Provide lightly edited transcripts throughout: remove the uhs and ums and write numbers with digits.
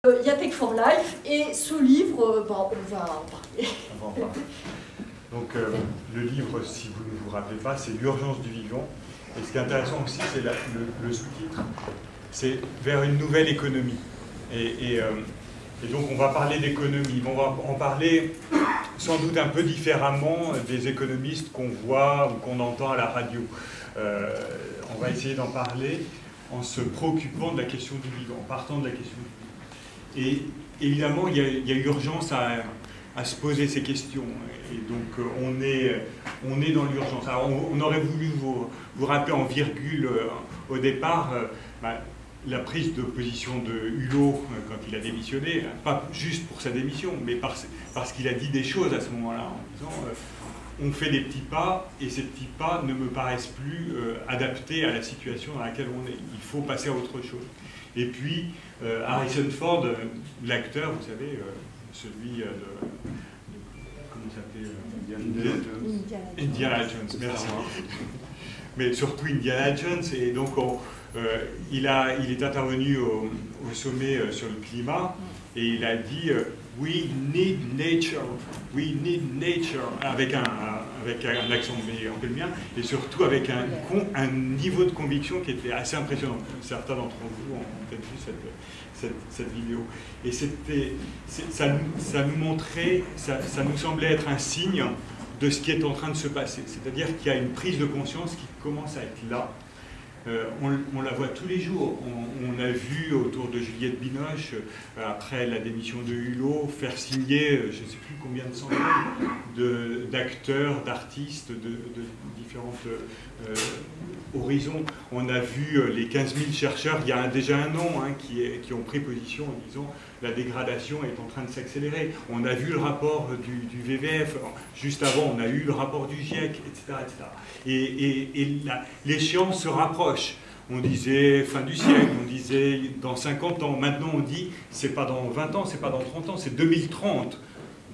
Il y a Tech for Life et ce livre, on va en parler. On va en parler. Donc le livre, si vous ne vous rappelez pas, c'est L'urgence du vivant. Et ce qui est intéressant aussi, c'est le sous-titre, c'est vers une nouvelle économie. Et donc on va parler d'économie, on va en parler sans doute un peu différemment des économistes qu'on voit ou qu'on entend à la radio. On va essayer d'en parler en se préoccupant de la question du vivant, en partant de la question du vivant. Et évidemment, il y a urgence à se poser ces questions. Et donc, on est dans l'urgence. Alors, on aurait voulu vous rappeler en virgule au départ la prise de position de Hulot quand il a démissionné, pas juste pour sa démission, mais parce qu'il a dit des choses à ce moment-là, en disant on fait des petits pas, et ces petits pas ne me paraissent plus adaptés à la situation dans laquelle on est. Il faut passer à autre chose. Et puis, Harrison Ford, l'acteur, vous savez, celui de comment s'appelait Indiana Jones, merci. Mais surtout Indiana Jones, et donc il est intervenu au sommet sur le climat, et il a dit we need nature, avec un accent meilleur que le mien, et surtout avec un niveau de conviction qui était assez impressionnant. Certains d'entre vous ont peut-être vu cette vidéo. Et ça nous montrait, ça nous semblait être un signe de ce qui est en train de se passer. C'est-à-dire qu'il y a une prise de conscience qui commence à être là. On la voit tous les jours. On a vu autour de Juliette Binoche, après la démission de Hulot, faire signer, je ne sais plus combien de centaines d'acteurs, d'artistes de différentes horizons. On a vu les 15 000 chercheurs, il y a déjà un an, qui ont pris position en disant la dégradation est en train de s'accélérer. On a vu le rapport du VVF, juste avant on a eu le rapport du GIEC, etc. Et l'échéance se rapproche. On disait fin du siècle, on disait dans 50 ans. Maintenant on dit c'est pas dans 20 ans, c'est pas dans 30 ans, c'est 2030.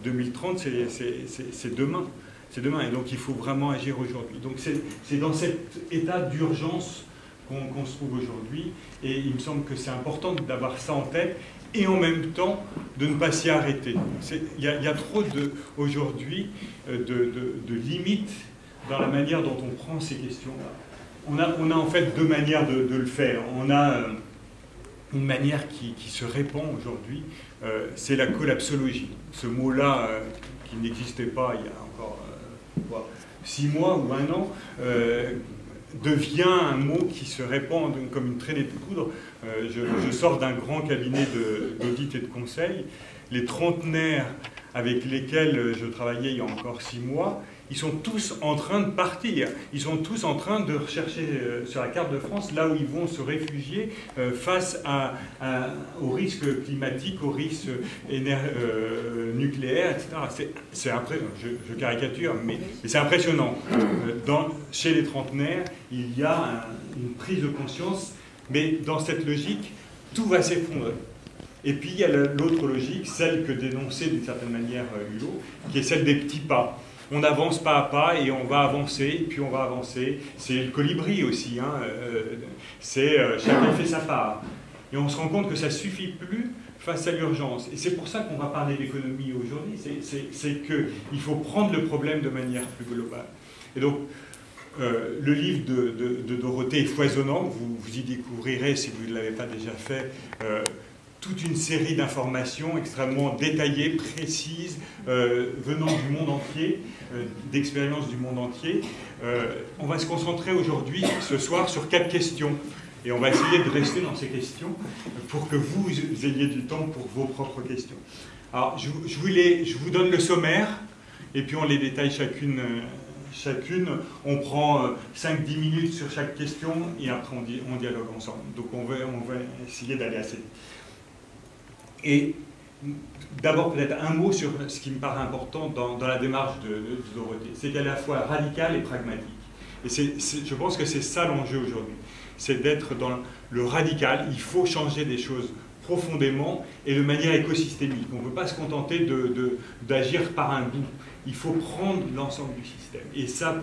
2030 c'est demain. C'est demain, et donc il faut vraiment agir aujourd'hui. Donc c'est dans cet état d'urgence qu'on se trouve aujourd'hui, et il me semble que c'est important d'avoir ça en tête, et en même temps de ne pas s'y arrêter. Il y a trop aujourd'hui de limites dans la manière dont on prend ces questions-là. On a en fait deux manières de le faire. On a une manière qui se répand aujourd'hui, c'est la collapsologie. Ce mot-là, qui n'existait pas il y a encore 6 mois ou 1 an, devient un mot qui se répand comme une traînée de poudre. Je sors d'un grand cabinet d'audit et de conseil. Les trentenaires avec lesquels je travaillais il y a encore 6 mois, ils sont tous en train de partir. Ils sont tous en train de rechercher sur la carte de France là où ils vont se réfugier face aux risques climatiques, aux risques nucléaires, etc. Je caricature, mais c'est impressionnant. Chez les trentenaires, il y a une prise de conscience, mais dans cette logique, tout va s'effondrer. Et puis il y a l'autre logique, celle que dénonçait d'une certaine manière Hulot, qui est celle des petits pas. On avance pas à pas et on va avancer, et puis on va avancer. C'est le colibri aussi, chacun fait sa part. Et on se rend compte que ça ne suffit plus face à l'urgence. Et c'est pour ça qu'on va parler d'économie aujourd'hui, c'est qu'il faut prendre le problème de manière plus globale. Et donc, le livre de Dorothée est foisonnant, vous y découvrirez, si vous ne l'avez pas déjà fait, toute une série d'informations extrêmement détaillées, précises, venant du monde entier, d'expériences du monde entier. On va se concentrer aujourd'hui, ce soir, sur 4 questions. Et on va essayer de rester dans ces questions pour que vous ayez du temps pour vos propres questions. Alors, je vous donne le sommaire, et puis on les détaille chacune. On prend 5-10 minutes sur chaque question, et après on dialogue ensemble. Donc on va essayer d'aller assez vite. Et d'abord, peut-être un mot sur ce qui me paraît important dans la démarche de Dorothée. C'est qu'elle est à la fois radicale et pragmatique. Et je pense que c'est ça l'enjeu aujourd'hui. C'est d'être dans le radical. Il faut changer des choses profondément et de manière écosystémique. On ne peut pas se contenter d'agir par un bout. Il faut prendre l'ensemble du système. Et ça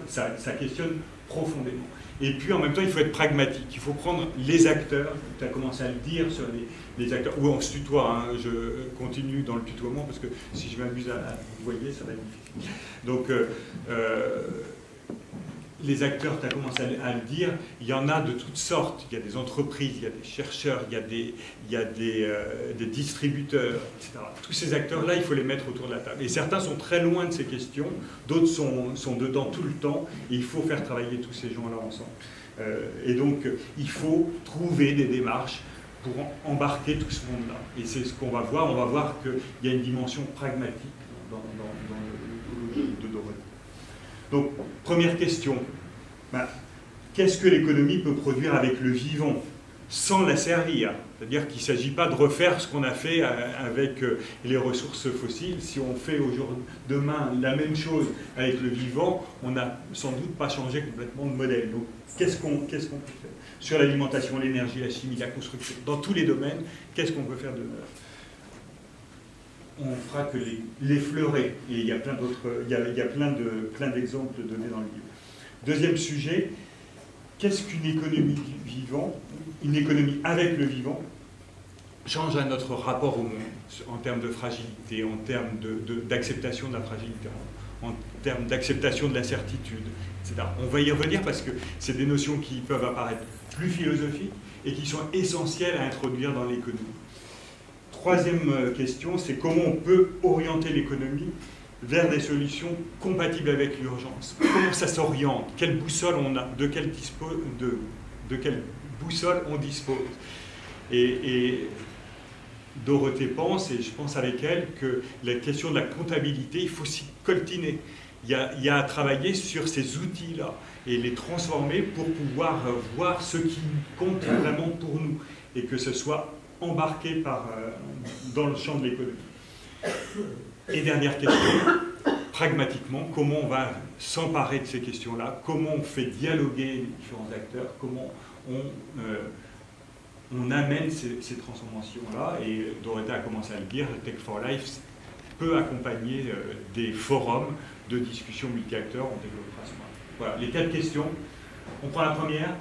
questionne profondément. Et puis en même temps, il faut être pragmatique. Il faut prendre les acteurs. Tu as commencé à le dire sur les acteurs. Ou on se tutoie, hein, je continue dans le tutoiement parce que si je m'amuse à vous voyez, ça va être difficile. Donc, les acteurs, tu as commencé à le dire, il y en a de toutes sortes. Il y a des entreprises, il y a des chercheurs, il y a des distributeurs, etc. Tous ces acteurs-là, il faut les mettre autour de la table. Et certains sont très loin de ces questions, d'autres sont dedans tout le temps, et il faut faire travailler tous ces gens-là ensemble. Et donc, il faut trouver des démarches pour embarquer tout ce monde-là. Et c'est ce qu'on va voir. On va voir qu'il y a une dimension pragmatique dans le de Dorothée. Donc, première question, qu'est-ce que l'économie peut produire avec le vivant sans la servir? C'est-à-dire qu'il ne s'agit pas de refaire ce qu'on a fait avec les ressources fossiles. Si on fait demain la même chose avec le vivant, on n'a sans doute pas changé complètement de modèle. Donc, qu'est-ce qu'on peut faire? Sur l'alimentation, l'énergie, la chimie, la construction, dans tous les domaines, qu'est-ce qu'on peut faire de neuf? On fera que l'effleurer. Et il y a plein d'autres, il y a plein d'exemples donnés dans le livre. Deuxième sujet, qu'est-ce qu'une économie vivante, une économie avec le vivant, change à notre rapport au monde, en termes de fragilité, en termes d'acceptation de la fragilité, en termes d'acceptation de l'incertitude, etc. On va y revenir parce que c'est des notions qui peuvent apparaître plus philosophiques et qui sont essentielles à introduire dans l'économie. Troisième question, c'est comment on peut orienter l'économie vers des solutions compatibles avec l'urgence. Comment ça s'oriente? Quelle boussole on a? De quelle boussole on dispose? Et Dorothée pense, et je pense avec elle, que la question de la comptabilité, il faut s'y coltiner. Il y a à travailler sur ces outils-là et les transformer pour pouvoir voir ce qui compte vraiment pour nous et que ce soit embarqué dans le champ de l'économie. Et dernière question, pragmatiquement, comment on va s'emparer de ces questions-là, comment on fait dialoguer les différents acteurs, comment on amène ces transformations-là, et Dorothée a commencé à le dire, Tech for Life peut accompagner des forums de discussion multi-acteurs, on développera ce point. Voilà, les 4 questions. On prend la première.